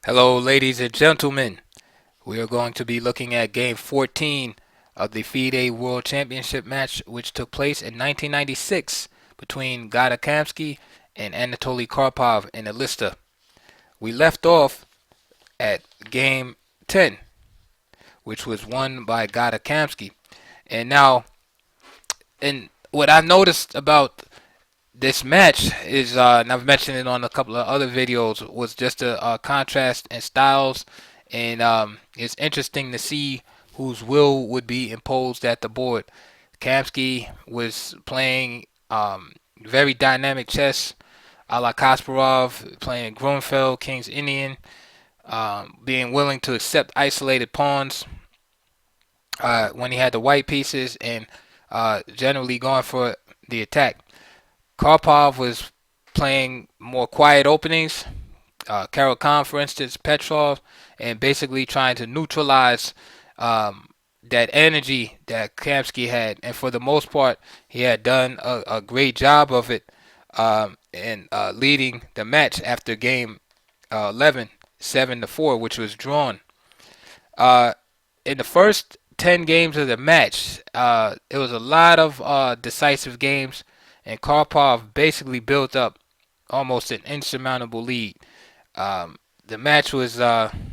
Hello, ladies and gentlemen. We are going to be looking at Game 14 of the Fide World Championship match, which took place in 1996 between Gada Kamsky and Anatoly Karpov in Elista. We left off at Game 10, which was won by Gada Kamsky. And now, and what I noticed about this match is, and I've mentioned it on a couple of other videos, was just a contrast in styles, and it's interesting to see whose will would be imposed at the board. Kamsky was playing very dynamic chess, a la Kasparov, playing Grunfeld, King's Indian, being willing to accept isolated pawns when he had the white pieces, and generally going for the attack. Karpov was playing more quiet openings, Khan, for instance, Petrov, and basically trying to neutralize that energy that Kamsky had. And for the most part, he had done a great job of it in leading the match after game 11, 7-4, which was drawn. Uh, in the first 10 games of the match, it was a lot of decisive games, and Karpov basically built up almost an insurmountable lead. The match was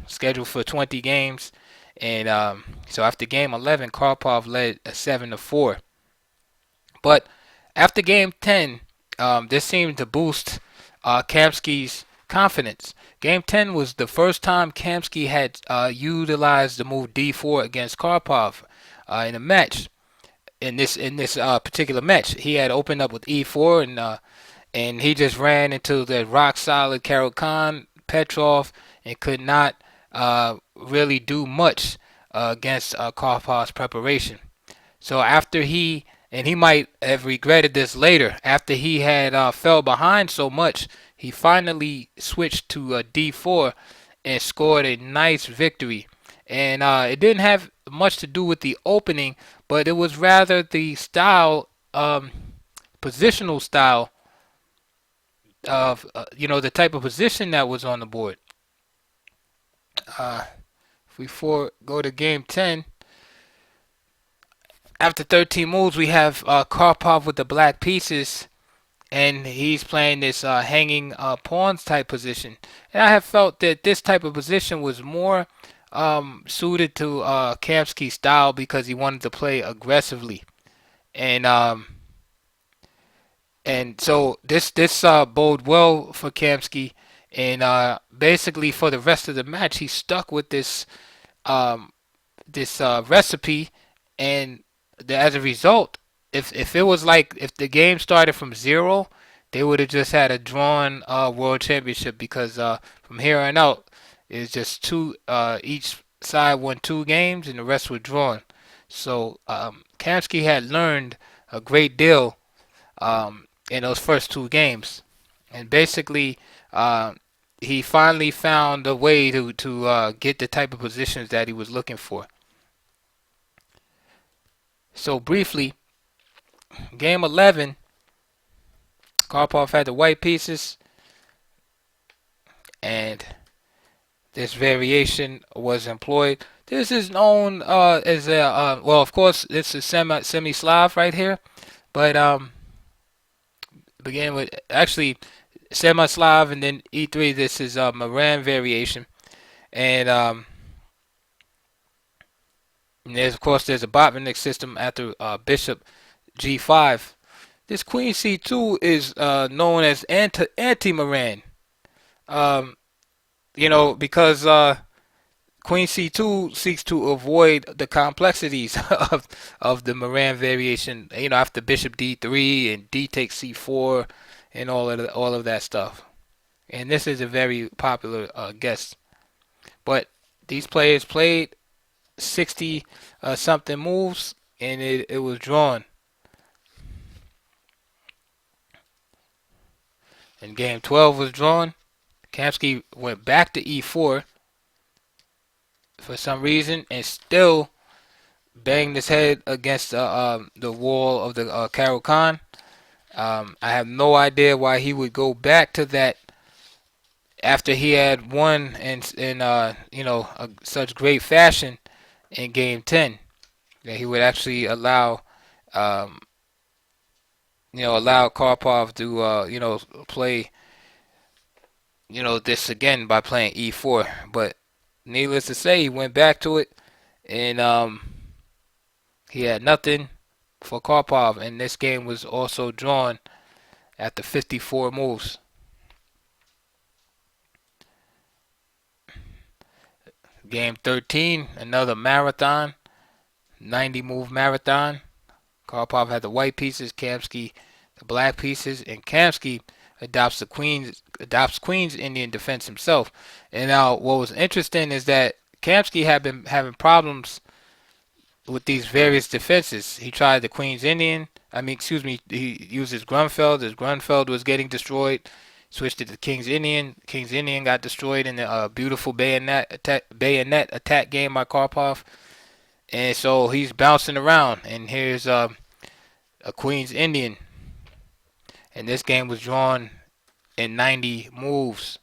scheduled for 20 games, and so after game 11, Karpov led 7-4. But after game 10, this seemed to boost Kamsky's confidence. Game 10 was the first time Kamsky had utilized the move d4 against Karpov in a match. In this particular match, he had opened up with e4, and he just ran into the rock solid Khan, Petrov, and could not really do much against Karpov's preparation. So after he might have regretted this later, after he had fell behind so much, he finally switched to d4 and scored a nice victory. And it didn't have much to do with the opening, but it was rather the style, positional style of the type of position that was on the board. Uh, if we go to game 10, after 13 moves, we have Karpov with the black pieces, and he's playing this hanging pawns type position. And I have felt that this type of position was more suited to Kamsky's style because he wanted to play aggressively, and so this bode well for Kamsky, and basically for the rest of the match, he stuck with um, this recipe, and as a result, if it was like if the game started from zero, they would have just had a drawn world championship because from here on out, it's just two. Each side won two games, and the rest were drawn. So Kamsky had learned a great deal in those first two games, and basically he finally found a way to get the type of positions that he was looking for. So briefly, game 11, Karpov had the white pieces, and this variation was employed. This is known as a well, of course, this is semi-Slav right here, but began with actually semi-Slav and then E3. This is a Moran variation, and there's of course there's a Botvinnik system after Bishop G5. This Queen C2 is known as anti-Moran. Um, because Queen C2 seeks to avoid the complexities of the Moran variation. After Bishop D3 and D takes C4 and all of that stuff. And this is a very popular guess. But these players played 60 something moves, and it was drawn. And game 12 was drawn. Kamsky went back to E4 for some reason and still banged his head against the wall of the Khan. I have no idea why he would go back to that after he had won in such great fashion in Game 10, that he would actually um, allow Karpov to play this again by playing E4. But needless to say, he went back to it, and he had nothing for Karpov, and this game was also drawn after 54 moves. Game 13, another marathon, 90 move marathon. Karpov had the white pieces, Kamsky the black pieces, and Kamsky adopts Queen's Indian defense himself. And now what was interesting is that Kamsky had been having problems with these various defenses. He tried the Queen's Indian. He used his Grunfeld. His Grunfeld was getting destroyed. Switched it to King's Indian. King's Indian got destroyed in a beautiful bayonet attack game by Karpov. And so he's bouncing around. And here's a Queen's Indian. And this game was drawn in 90 moves.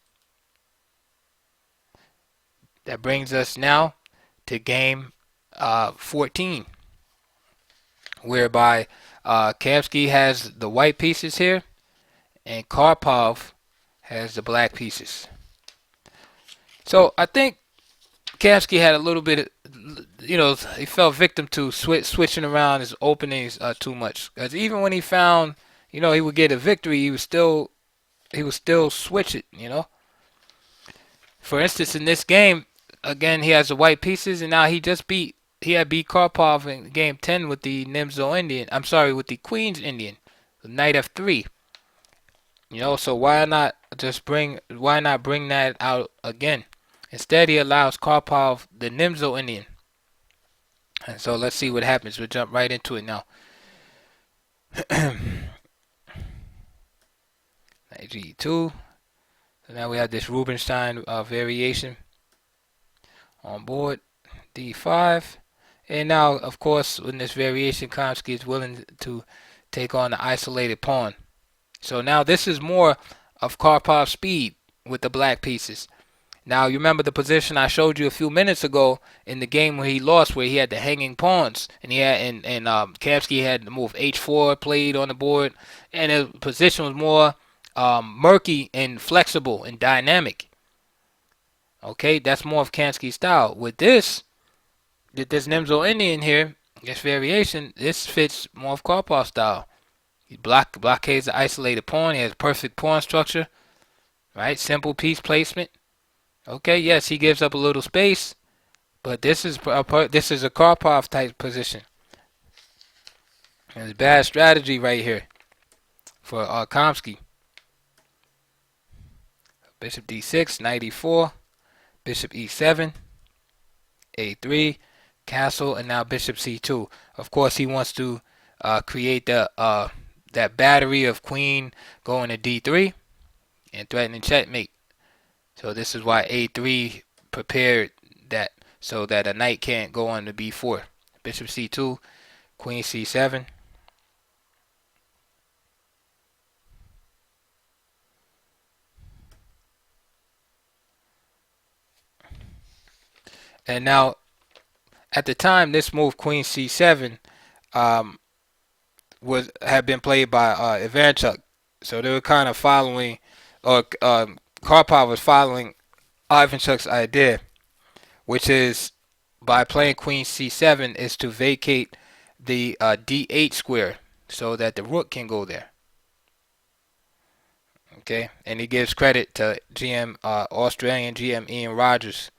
That brings us now to game 14, whereby Kamsky has the white pieces here, and Karpov has the black pieces. So I think Kamsky had a little bit, he fell victim to switching around his openings too much. Because even when he found, he would get a victory, he would still switch it. For instance, in this game, again, he has the white pieces, and now he had beat Karpov in game 10 with the nimzo Indian. I'm sorry, with the Queen's Indian, the knight f3. So why not bring that out again? Instead, he allows Karpov the nimzo Indian. And so let's see what happens. We'll jump right into it now. Knight g2. So now we have this Rubinstein variation on board. d5. And now, of course, in this variation, Kamsky is willing to take on the isolated pawn. So now this is more of Karpov's speed with the black pieces. Now, you remember the position I showed you a few minutes ago in the game where he lost, where he had the hanging pawns, and Kamsky had the move h4 played on the board, and the position was more murky and flexible and dynamic. Okay, that's more of Kamsky's style. With this nimzo Indian here, this variation, this fits more of Karpov's style. He blockades the isolated pawn. He has perfect pawn structure, right? Simple piece placement. Okay, yes, he gives up a little space, but this is a Karpov type position. And it's bad strategy right here for Kamsky. Bishop d6, knight e4, bishop e7, a3, castle, and now bishop c2. Of course, he wants to create that battery of queen going to d3 and threatening checkmate. So this is why a3 prepared that, so that a knight can't go on to b4. Bishop c2, queen c7. And now, at the time, this move, queen c7, had been played by Ivanchuk. So they were kind of following, or Karpov was following Ivanchuk's idea, which is by playing queen c7 is to vacate the d8 square so that the rook can go there. Okay, and he gives credit to Australian GM Ian Rogers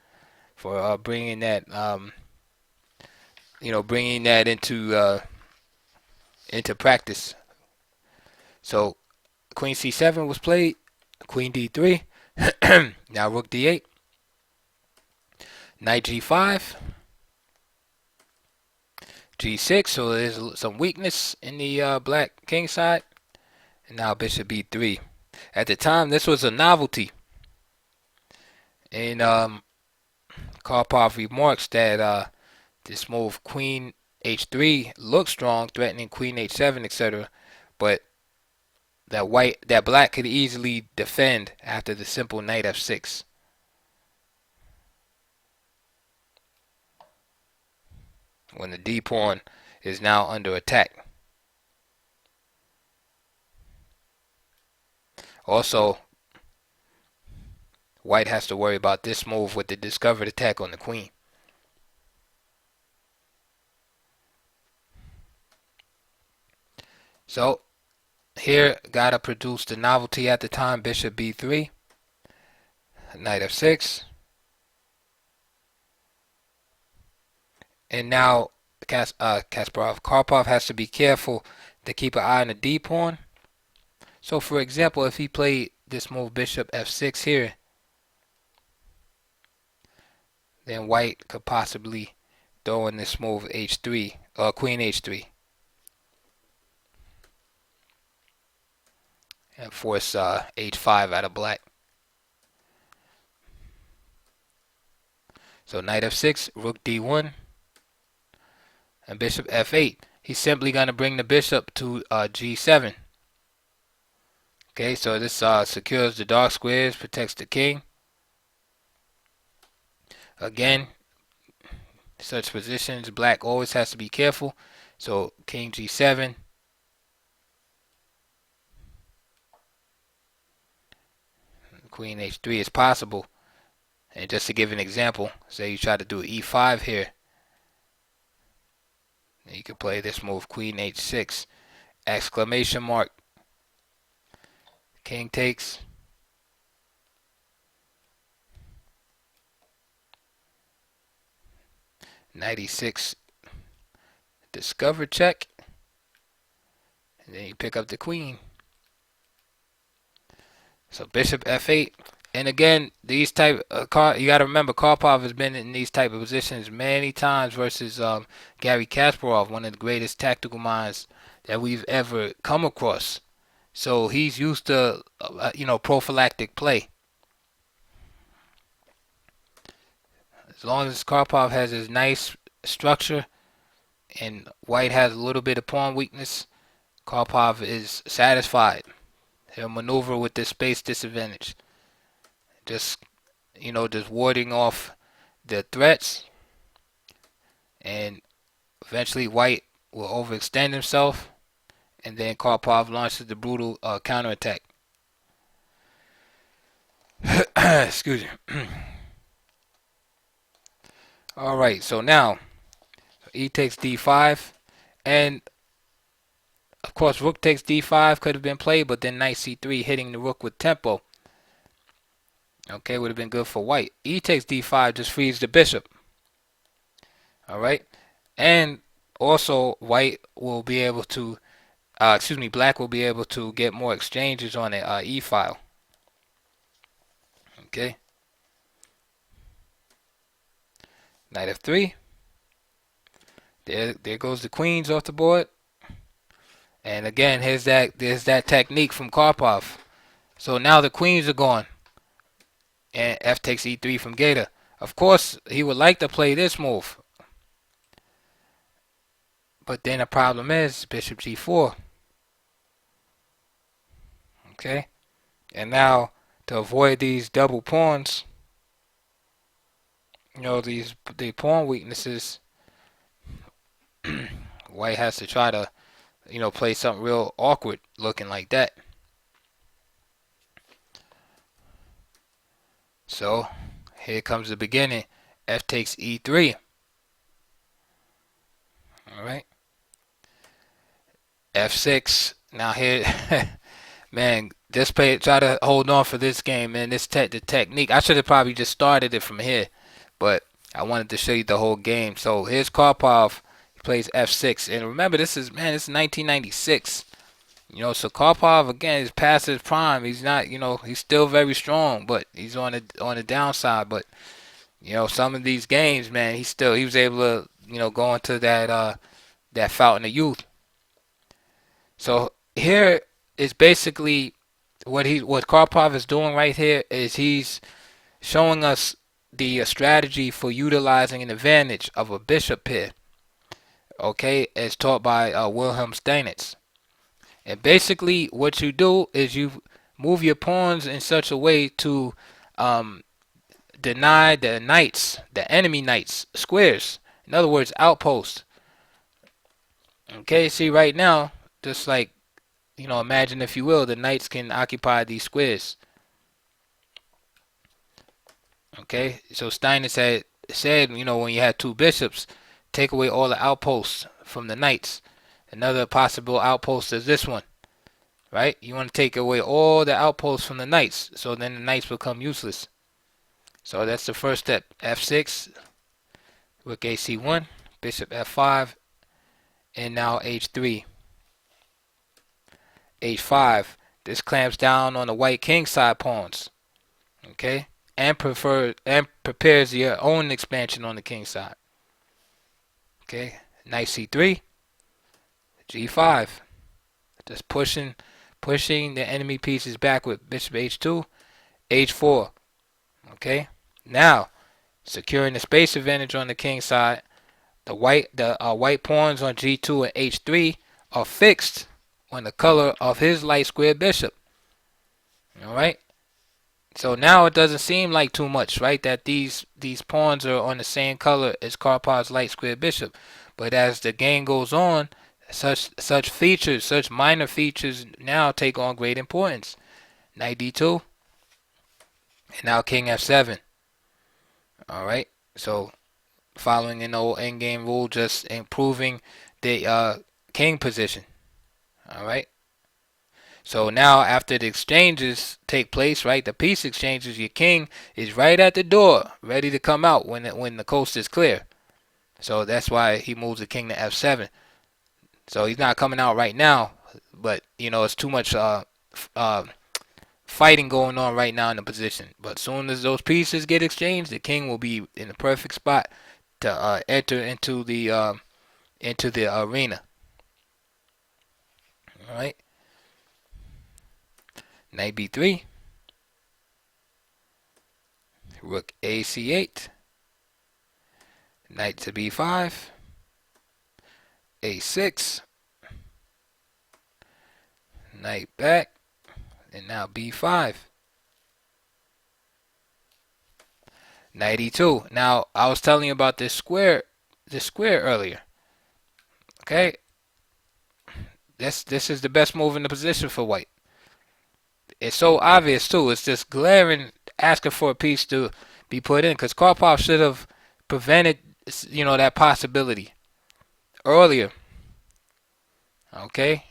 for bringing that into practice. So queen c7 was played, queen d3. Now rook d8, knight g5, g6. So there's some weakness in the black king side, and now bishop b3. At the time, this was a novelty, and Karpov remarks that this move queen h3 looks strong, threatening queen h7, etc. But that black could easily defend after the simple knight f6. When the d pawn is now under attack. Also, white has to worry about this move with the discovered attack on the queen. So here gotta produce the novelty at the time, bishop b3, knight f6. And now Karpov has to be careful to keep an eye on the d pawn. So for example, if he played this move bishop f6 here, then white could possibly throw in this move h3, or queen h3, and force h5 out of black. So knight f6, rook d1, and bishop f8. He's simply going to bring the bishop to g7. Okay, so this secures the dark squares, protects the king. Again, such positions, black always has to be careful. So king g7. Queen h3 is possible. And just to give an example, say you try to do e5 here. You could play this move, queen h6, exclamation mark. King takes. Knight e6, discover check, and then you pick up the queen. So bishop f8, and again, these type you got to remember, Karpov has been in these type of positions many times versus Garry Kasparov, one of the greatest tactical minds that we've ever come across. So he's used to prophylactic play. As long as Karpov has his nice structure and white has a little bit of pawn weakness, Karpov is satisfied. He'll maneuver with this space disadvantage. Just warding off the threats, and eventually white will overextend himself, and then Karpov launches the brutal counterattack. Excuse me. Alright, so now e takes d5, and of course rook takes d5 could have been played, but then knight c3 hitting the rook with tempo, okay, would have been good for white. E takes d5 just frees the bishop. Alright, and also white will be able to black will be able to get more exchanges on the e file. Okay, knight f3. There goes the queens off the board. And again, there's that technique from Karpov. So now the queens are gone, and f takes e3 from Gator. Of course, he would like to play this move, but then the problem is bishop g4. Okay, and now to avoid these double pawns, the pawn weaknesses, white has to try to play something real awkward looking like that. So here comes the beginning. F takes e3. Alright, f6. Now here man, just try to hold on for this game, man. The technique, I should have probably just started it from here, but I wanted to show you the whole game. So here's Karpov. He plays f6, and remember, this is 1996. So Karpov again is past his prime. He's not, he's still very strong, but he's on the downside. But some of these games, man, he was able to, go into that fountain of youth. So here is basically what Karpov is doing right here is he's showing us the strategy for utilizing an advantage of a bishop here. Okay, as taught by Wilhelm Steinitz. And basically, what you do is you move your pawns in such a way to um, deny the knights, the enemy knights, squares. In other words, outposts. Okay, see right now, just like, imagine if you will, the knights can occupy these squares. Okay, so Steiner said, when you had two bishops, take away all the outposts from the knights. Another possible outpost is this one, right? You want to take away all the outposts from the knights, so then the knights become useless. So that's the first step. F6, rook AC1, bishop F5, and now H3. H5. This clamps down on the white king side pawns. Okay? And prepares your own expansion on the king side. Okay? Knight C3, G5. Just pushing the enemy pieces back with bishop H2, H4. Okay? Now, securing the space advantage on the king side, the white pawns on G2 and H3 are fixed on the color of his light square bishop. Alright? So now it doesn't seem like too much, right? That these pawns are on the same color as Karpov's light square bishop. But as the game goes on, such features, such minor features now take on great importance. Knight D2, and now King F7. Alright? So following an old endgame rule, just improving the king position. Alright? So now after the exchanges take place, right, the peace exchanges, your king is right at the door, ready to come out when the coast is clear. So that's why he moves the king to F7. So he's not coming out right now, but it's too much fighting going on right now in the position. But as soon as those pieces get exchanged, the king will be in the perfect spot to enter into the arena. All right. Knight B3, rook AC8, knight to B5, A6, knight back, and now B5. Knight E2. Now I was telling you about this square earlier. Okay, this is the best move in the position for white. It's so obvious too. It's just glaring, asking for a piece to be put in, because Karpov should have prevented, that possibility earlier. Okay,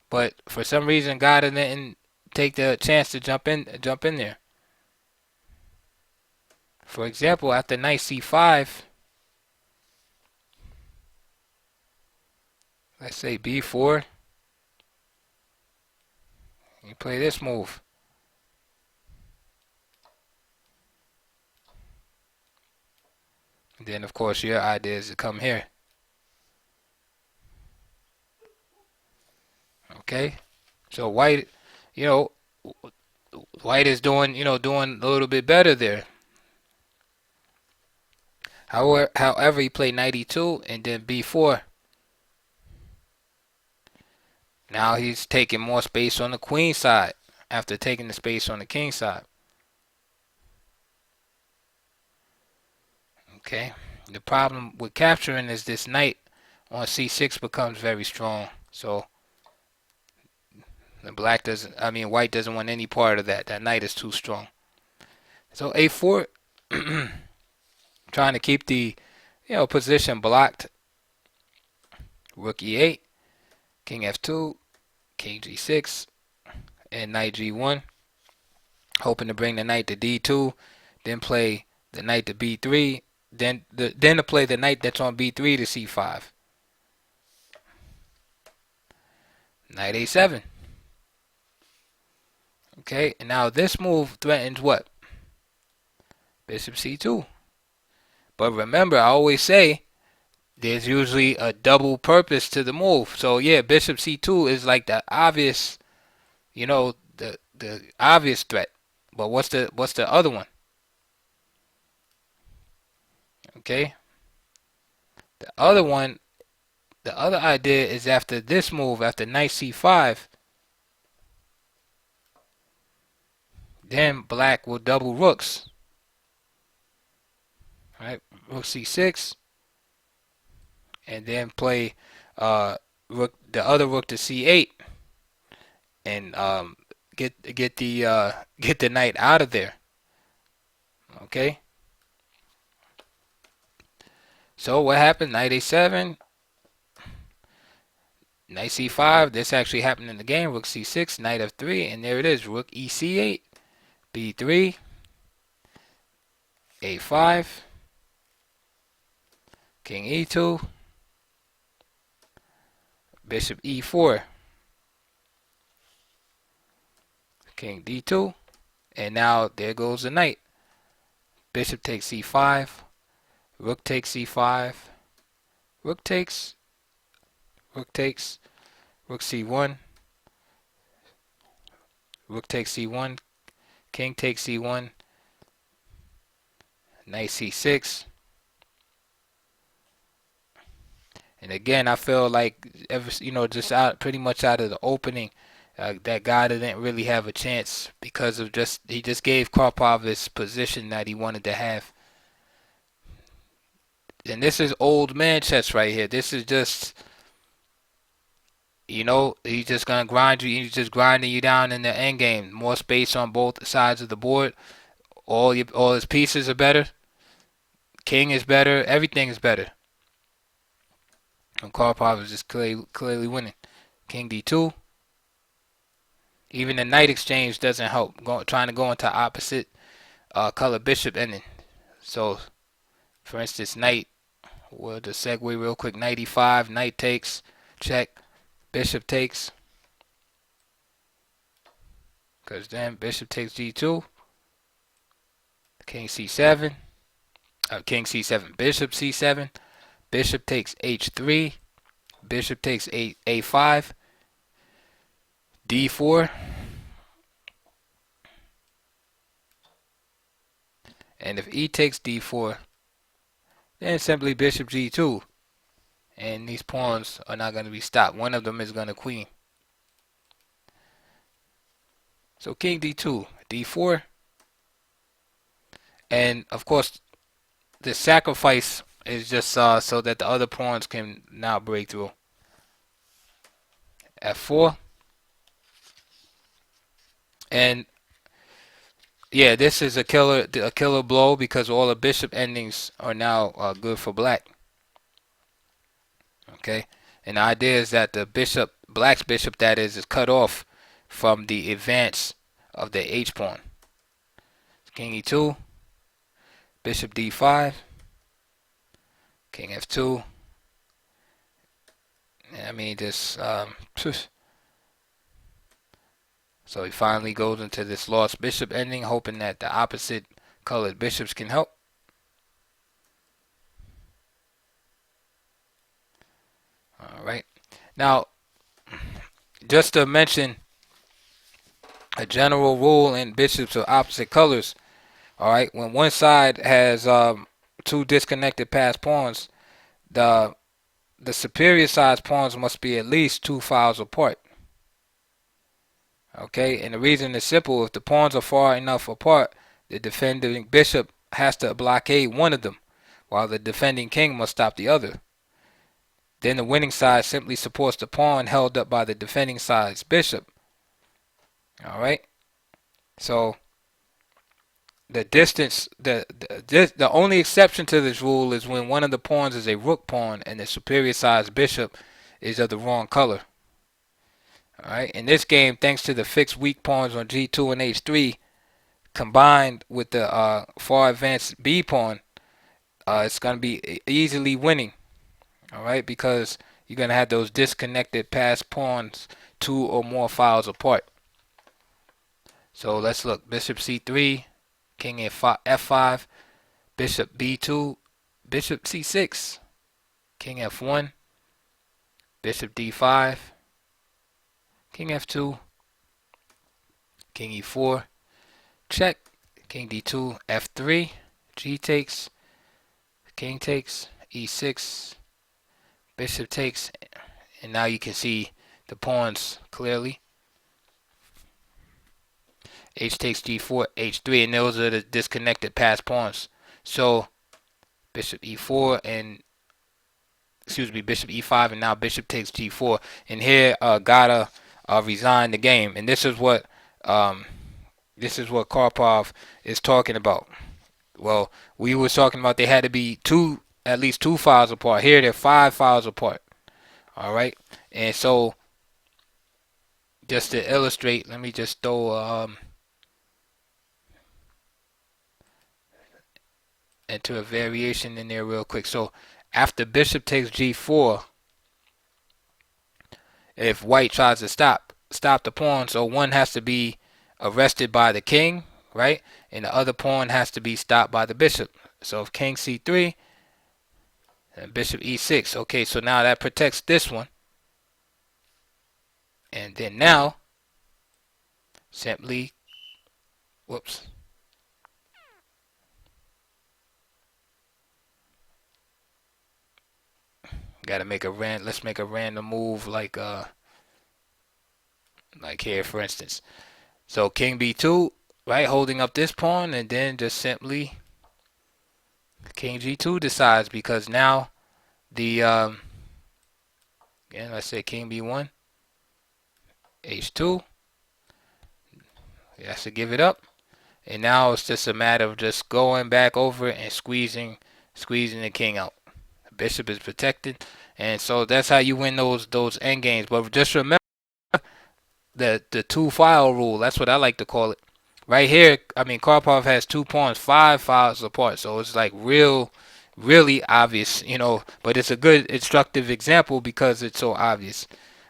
but for some reason, God didn't take the chance to jump in there. For example, after knight C5, let's say B4. You play this move. And then, of course, your idea is to come here. Okay? So white, white is doing a little bit better there. However, he played knight E2 and then B4. Now he's taking more space on the queen side after taking the space on the king side. Okay. The problem with capturing is this knight on C6 becomes very strong. So white doesn't want any part of that. That knight is too strong. So A4, trying to keep the position blocked. Rook E8, King F2, King G6, and Knight G1. Hoping to bring the knight to D2, then play the knight to B3, then to play the knight that's on B3 to C5. Knight A7. Okay, and now this move threatens what? Bishop C2. But remember, I always say there's usually a double purpose to the move. So yeah, Bishop C2 is like the obvious, the obvious threat. But what's the other one? Okay. The other one the other idea is after this move, after knight c5, then black will double rooks. Right, rook c6, and then play the other rook to c8, and get the knight out of there. Okay. So what happened? Knight a7, knight c5. This actually happened in the game. Rook c6, knight f3, and there it is. Rook e c8, b3, a5, king e2, bishop e4, king d2, and now there goes the knight. Bishop takes c5, rook takes c5, rook takes, rook takes, rook c1, rook takes c1, king takes c1, knight c6. And again, I feel like just pretty much out of the opening, that guy didn't really have a chance because of he just gave Karpov his position that he wanted to have. And this is old man chess right here. This is just, he's just gonna grind you. He's just grinding you down in the end game. More space on both sides of the board. All his pieces are better. King is better. Everything is better. And Karpov is just clearly winning. King d2. Even the knight exchange doesn't help. Trying to go into opposite color bishop ending. So, for instance, knight. We'll just segue real quick. Knight e5. Knight takes. Check. Bishop takes. Because then bishop takes g2. King c7. King c7. Bishop c7. Bishop takes h3. Bishop takes a5. d4. And if e takes d4, then simply bishop g2. And these pawns are not going to be stopped. One of them is going to queen. So king d2, d4. And of course, the sacrifice is just so that the other pawns can now break through. f4. And yeah, this is a killer blow because all the bishop endings are now good for black. Okay, and the idea is that the bishop, black's bishop that is cut off from the advance of the h pawn. King e2, bishop d5, king f2. I mean, this so he finally goes into this lost bishop ending, hoping that the opposite colored bishops can help. Alright. Now, just to mention a general rule in bishops of opposite colors. Alright, when one side has two disconnected passed pawns, the superior side's pawns must be at least 2 files apart. Okay, and the reason is simple. If the pawns are far enough apart, the defending bishop has to blockade one of them, while the defending king must stop the other. Then the winning side simply supports the pawn held up by the defending side's bishop. Alright, so the distance, the only exception to this rule is when one of the pawns is a rook pawn and the superior side's bishop is of the wrong color. Alright, in this game, thanks to the fixed weak pawns on g2 and h3, combined with the far advanced b pawn, it's going to be easily winning. Alright, because you're going to have those disconnected passed pawns 2 or more files apart. So let's look. Bishop c3, king f5, bishop b2, bishop c6, king f1, bishop d5, king f2, king e4, check, king d2, f3, g takes, king takes, e6, Bishop takes, and now you can see the pawns clearly. H takes G4, H3, and those are the disconnected passed pawns. So Bishop E4 and Bishop E5, and now Bishop takes G4. And here Gata resigned the game, and this is what Karpov is talking about. Well, we were talking about they had to be at least two files apart. Here they're 5 files apart. All right, and so just to illustrate, let me just throw into a variation in there real quick. So after Bishop takes G4, if White tries to stop the pawn, so one has to be arrested by the king, right? And the other pawn has to be stopped by the bishop. So if King C3 and Bishop E6, okay, so now that protects this one. And then now, simply, whoops. Let's make a random move like here, for instance. So King B2, right, holding up this pawn, and then just simply King G2 decides, because now the again, let's say King B1, H2, he has to give it up, and now it's just a matter of just going back over and squeezing the king out. The bishop is protected, and so that's how you win those end games. But just remember the 2-file rule. That's what I like to call it. Right here, I mean, Karpov has 2 pawns 5 files apart, so it's like really obvious, but it's a good instructive example because it's so obvious.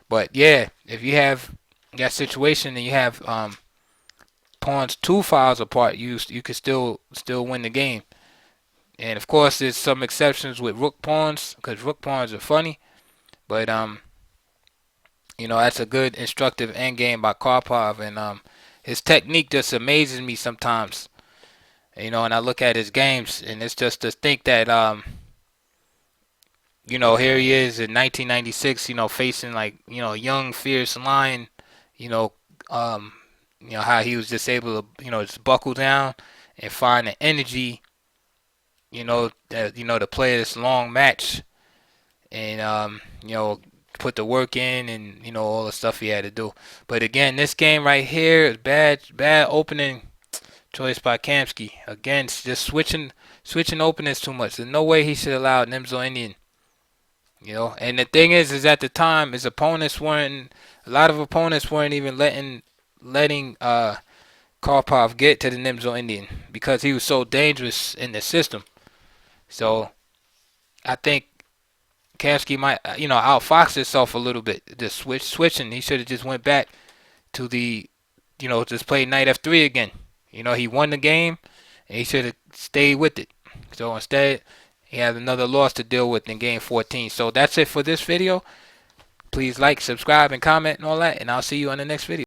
But yeah, if you have that situation and you have pawns 2 files apart, you can still win the game. And of course, there's some exceptions with rook pawns, because rook pawns are funny, but that's a good instructive endgame by Karpov, and his technique just amazes me sometimes. And I look at his games, and it's just to think that here he is in 1996, facing like a young fierce lion, how he was just able to just buckle down and find the energy, to play this long match, and put the work in, and all the stuff he had to do. But again, this game right here is bad opening choice by Kamsky. Again, just switching openings too much. There's no way he should allow nimzo Indian. And the thing is at the time his opponents weren't. A lot of opponents weren't even letting Karpov get to the nimzo Indian because he was so dangerous in the system. So I think Kamsky might, outfox himself a little bit. Just switching. He should have just went back to the, just play knight f3 again. He won the game, and he should have stayed with it. So instead, he has another loss to deal with in game 14. So that's it for this video. Please like, subscribe, and comment and all that, and I'll see you on the next video.